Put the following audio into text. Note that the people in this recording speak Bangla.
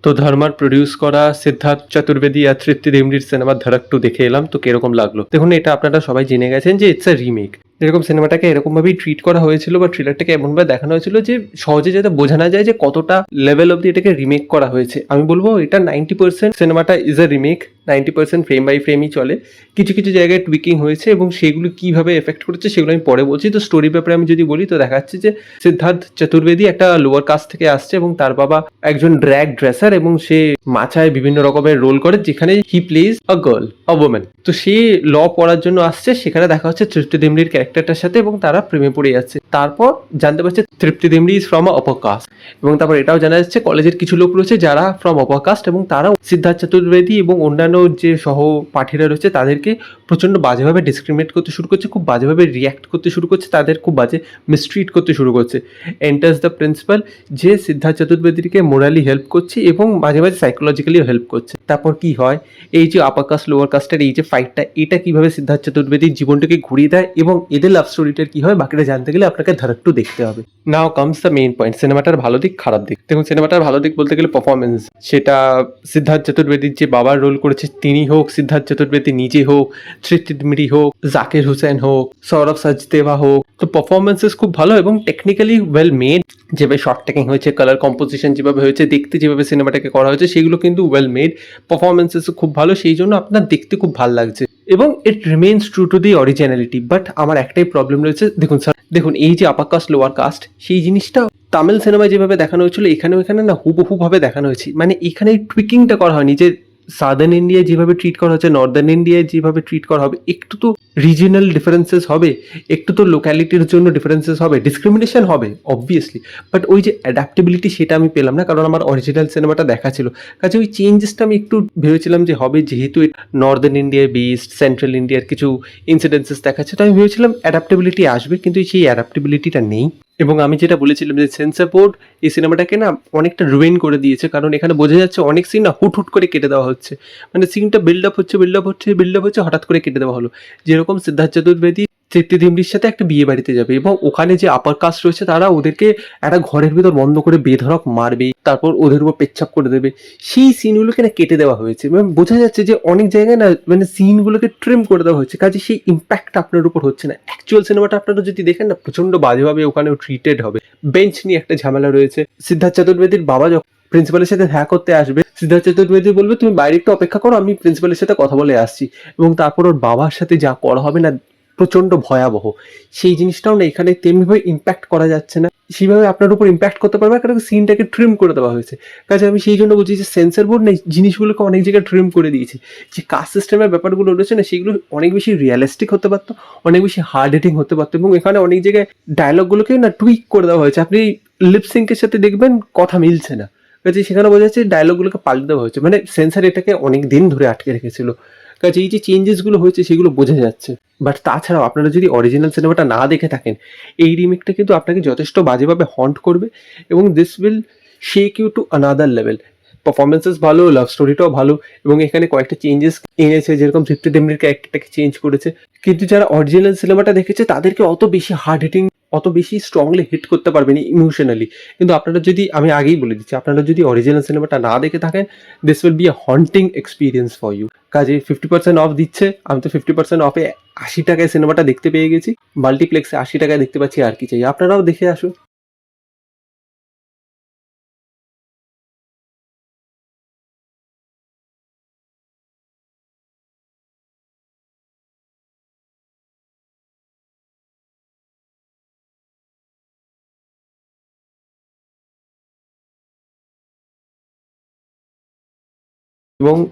তো ধর্মার প্রডিউস করা সিদ্ধার্থ চতুর্বেদী আর তৃপ্তি ডিমরির সিনেমা ধড়ক 2 দেখে এলাম, তো কিরকম লাগলো? দেখুন, এটা আপনারা সবাই জেনে গেছেন যে ইটস আ রিমেক। যেরকম সিনেমাটাকে এরকমভাবেই ট্রিট করা হয়েছিল বা ট্রেলারটাকে এমনভাবে দেখানো হয়েছিল যে সহজে যাতে বোঝা না যায় যে কতটা লেভেল অব্দি এটাকে রিমেক করা হয়েছে। আমি বলবো এটা 90% সিনেমাটা is a remake, 90% frame by ফ্রেমই চলে। কিছু কিছু জায়গায় টুইকিং হয়েছে এবং সেগুলো কিভাবে এফেক্ট করেছে সেগুলো আমি পরে বলছি। তো স্টোরি ব্যাপারে আমি যদি বলি, তো দেখা যাচ্ছে যে সিদ্ধার্থ চতুর্বেদী একটা লোয়ার কাস্ট থেকে আসছে এবং তার বাবা একজন ড্র্যাগ ড্রেসার এবং সে মাচায় বিভিন্ন রকমের রোল করে, যেখানে he plays a girl, a woman. তো সে ল পড়ার জন্য আসছে, সেখানে দেখা হচ্ছে তৃপ্তি ডিমরির ক্যারেক্টারটার সাথে এবং তারা প্রেমে পড়ে যাচ্ছে। তারপর জানতে পারছে Tripti Dimri is from a upper caste, এবং তারপর এটাও জানা যাচ্ছে কলেজের কিছু লোক রয়েছে যারা ফ্রম আপার কাস্ট এবং তারা সিদ্ধার্থ চতুর্বেদী এবং অন্যান্য যে সহপাঠীরা রয়েছে তাদেরকে প্রচণ্ড বাজেভাবে ডিসক্রিমিনেট করতে শুরু করছে, খুব বাজেভাবে রিয়াক্ট করতে শুরু করছে, তাদের খুব বাজে মিসট্রিট করতে শুরু করছে। এন্টার্স দ্য প্রিন্সিপাল, যে সিদ্ধার্থ চতুর্বেদীকে মোরালি হেল্প করছে এবং মাঝে মাঝে সাইকোলজিক্যালিও হেল্প করছে। তারপর কি হয়, এই যে আপার কাস্ট লোয়ার কাস্টের এই যে ফাইটটা, এটা কিভাবে সিদ্ধার্থ চতুর্বেদীর জীবনটাকে ঘুরিয়ে দেয় এবং এদের লাভ স্টোরিটার কি হয়, বাকিটা জানতে গেলে আপনাকে ধড়কটু দেখতে হবে। নাও কামস দ্য মেইন পয়েন্ট, সিনেমাটার ভালো দিক খারাপ দিক। দেখুন, সিনেমাটার ভালো দিক বলতে গেলে পারফরমেন্স, সেটা সিদ্ধার্থ চতুর্বেদীর যে বাবার রোল করেছে তিনি হোক, সিদ্ধার্থ চতুর্বেদী নিজে হোক, তৃপ্তি ডিমরি হোক, জাকির হুসেন হোক, সৌরভ সচদেবা হোক, তো পারফরমেন্সেস খুব ভালো এবং টেকনিক্যালি ওয়েল মেড। যেভাবে শর্ট টেকিং হয়েছে, কালার কম্পোজিশন যেভাবে হয়েছে, দেখতে যেভাবে সিনেমাটাকে করা হয়েছে, সেগুলো কিন্তু ওয়েল মেড। পারফরমেন্সেস খুব ভালো, সেই জন্য আপনার দেখতে খুব ভালো লাগছে এবং it remains true to the originality. But আমার একটাই প্রবলেম রয়েছে, দেখুন স্যার, দেখুন এই যে আপার কাস্ট লোয়ার কাস্ট, সেই জিনিসটা তামিল সিনেমায় যেভাবে দেখানো হয়েছিল এখানেও এখানে না হুবহু ভাবে দেখানো হয়েছে। মানে এখানে টুইকিংটা করা হয়নি যে সাদার্ন ইন্ডিয়ায় যেভাবে ট্রিট করা হচ্ছে নর্দার্ন ইন্ডিয়ায় যেভাবে ট্রিট করা হবে, একটু তো রিজিনাল ডিফারেন্সেস হবে, একটু তো লোক্যালিটির জন্য ডিফারেন্সেস হবে, ডিসক্রিমিনেশন হবে অবভিয়াসলি। বাট ওই যে অ্যাডাপ্টেবিলিটি সেটা আমি পেলাম না, কারণ আমার অরিজিনাল সিনেমাটা দেখা ছিল। কাজে ওই চেঞ্জেসটা আমি একটু ভেবেছিলাম যে হবে, যেহেতু নর্দার্ন ইন্ডিয়ায় বেসড, সেন্ট্রাল ইন্ডিয়ার কিছু ইনসিডেন্সেস দেখাচ্ছে, তো আমি ভেবেছিলাম অ্যাডাপ্টেবিলিটি আসবে, কিন্তু সেই অ্যাডাপ্টেবিলিটিটা নেই। এবং আমি যেটা বলেছিলাম যে সেন্সর বোর্ড এই সিনেমাটাকে না অনেকটা রুইন করে দিয়েছে, কারণ এখানে বোঝা যাচ্ছে অনেক সিন না হুট হুট করে কেটে দেওয়া হচ্ছে। মানে সিনটা বিল্ড আপ হচ্ছে, বিল্ড আপ হচ্ছে, বিল্ড আপ হচ্ছে, হঠাৎ করে কেটে দেওয়া হলো। যেরকম সিদ্ধার্থ চতুর্বেদী তৃপ্তি ডিমরির সাথে একটা বিয়ে বাড়িতে যাবে এবং ওখানে যে আপার কাস্ট রয়েছে তারা ওদেরকে একটা ঘরের ভিতর বন্ধ করে বেধড়ক মারবে, তারপর ওদের উপর পেচ্ছাপ করে দেবে। সেই সিনগুলোকে না কেটে দেওয়া হয়েছে, মানে বোঝা যাচ্ছে যে অনেক জায়গায় না মানে সিনগুলোকে ট্রিম করে দেওয়া হয়েছে, কাজে সেই ইম্প্যাক্ট আপনার উপর হচ্ছে না। অ্যাকচুয়াল সিনেমাটা আপনারা যদি দেখেন না, প্রচন্ড বাজেভাবে ওখানেও ট্রিটেড হবে। বেঞ্চ নিয়ে একটা ঝামেলা রয়েছে, সিদ্ধার্থ চতুর্বেদীর বাবা যখন প্রিন্সিপালের সাথে দেখা করতে আসবে, সিদ্ধার্থ চতুর্বেদী বলবে তুমি বাইরে একটু অপেক্ষা করো, আমি প্রিন্সিপালের সাথে কথা বলে আসছি। এবং তারপর ওর বাবার সাথে যা করা হবে না, প্রচন্ড ভয়াবহ। সেই জিনিসটাও না এখানে তেমনিভাবে ইম্প্যাক্ট করা যাচ্ছে না, সেইভাবে আপনার উপর ইম্প্যাক্ট করতে পারবে, কারণ সিনটাকে ট্রিম করে দেওয়া হয়েছে। কাজে আমি সেই জন্য বলছি যে সেন্সর বোর্ড না এই জিনিসগুলোকে অনেক জায়গায় ট্রিম করে দিয়েছে। যে কাস্ট সিস্টেমের ব্যাপারগুলো রয়েছে না, সেগুলো অনেক বেশি রিয়ালিস্টিক হতে পারতো, অনেক বেশি হার্ড হিটিং হতে পারতো, এবং এখানে অনেক জায়গায় ডায়লগগুলোকে না টুইক করে দেওয়া হয়েছে। আপনি লিপসিঙ্কের সাথে দেখবেন কথা মিলছে না, কাজে সেখানে বোঝা যাচ্ছে ডায়লগগুলোকে পাল্টে দেওয়া হয়েছে, মানে সেন্সার এটাকে অনেক দিন ধরে আটকে রেখেছিল। কাজে এই যে চেঞ্জেসগুলো হয়েছে সেগুলো বোঝা যাচ্ছে। বাট তাছাড়াও আপনারা যদি অরিজিনাল সিনেমাটা না দেখে থাকেন, এই রিমেকটা কিন্তু আপনাকে যথেষ্ট বাজেভাবে হন্ট করবে এবং this will shake you to another level. Performances ভালো, লাভ স্টোরিটাও ভালো, এবং এখানে কয়েকটা চেঞ্জেস এনেছে, যেরকম তৃপ্তি ডিমরির ক্যারেক্টারটাকে চেঞ্জ করেছে। কিন্তু যারা অরিজিনাল সিনেমাটা দেখেছে তাদেরকে অত বেশি হার্ড হিটিং, অত বেশি স্ট্রংলি হিট করতে পারবেন ইমোশনালি। কিন্তু আপনারা যদি, আমি আগেই বলে দিচ্ছি, আপনারা যদি অরিজিনাল সিনেমাটা না দেখে থাকেন, this will be a haunting experience for you. কাজে 50% অফ দিচ্ছে, আমি তো 50% অফে 80 টাকায় সিনেমাটা দেখতে পেয়ে গেছি, মাল্টিপ্লেক্সে 80 টাকায় দেখতে পাচ্ছি, আর কি চাই। আপনারাও দেখে আসুন। এবং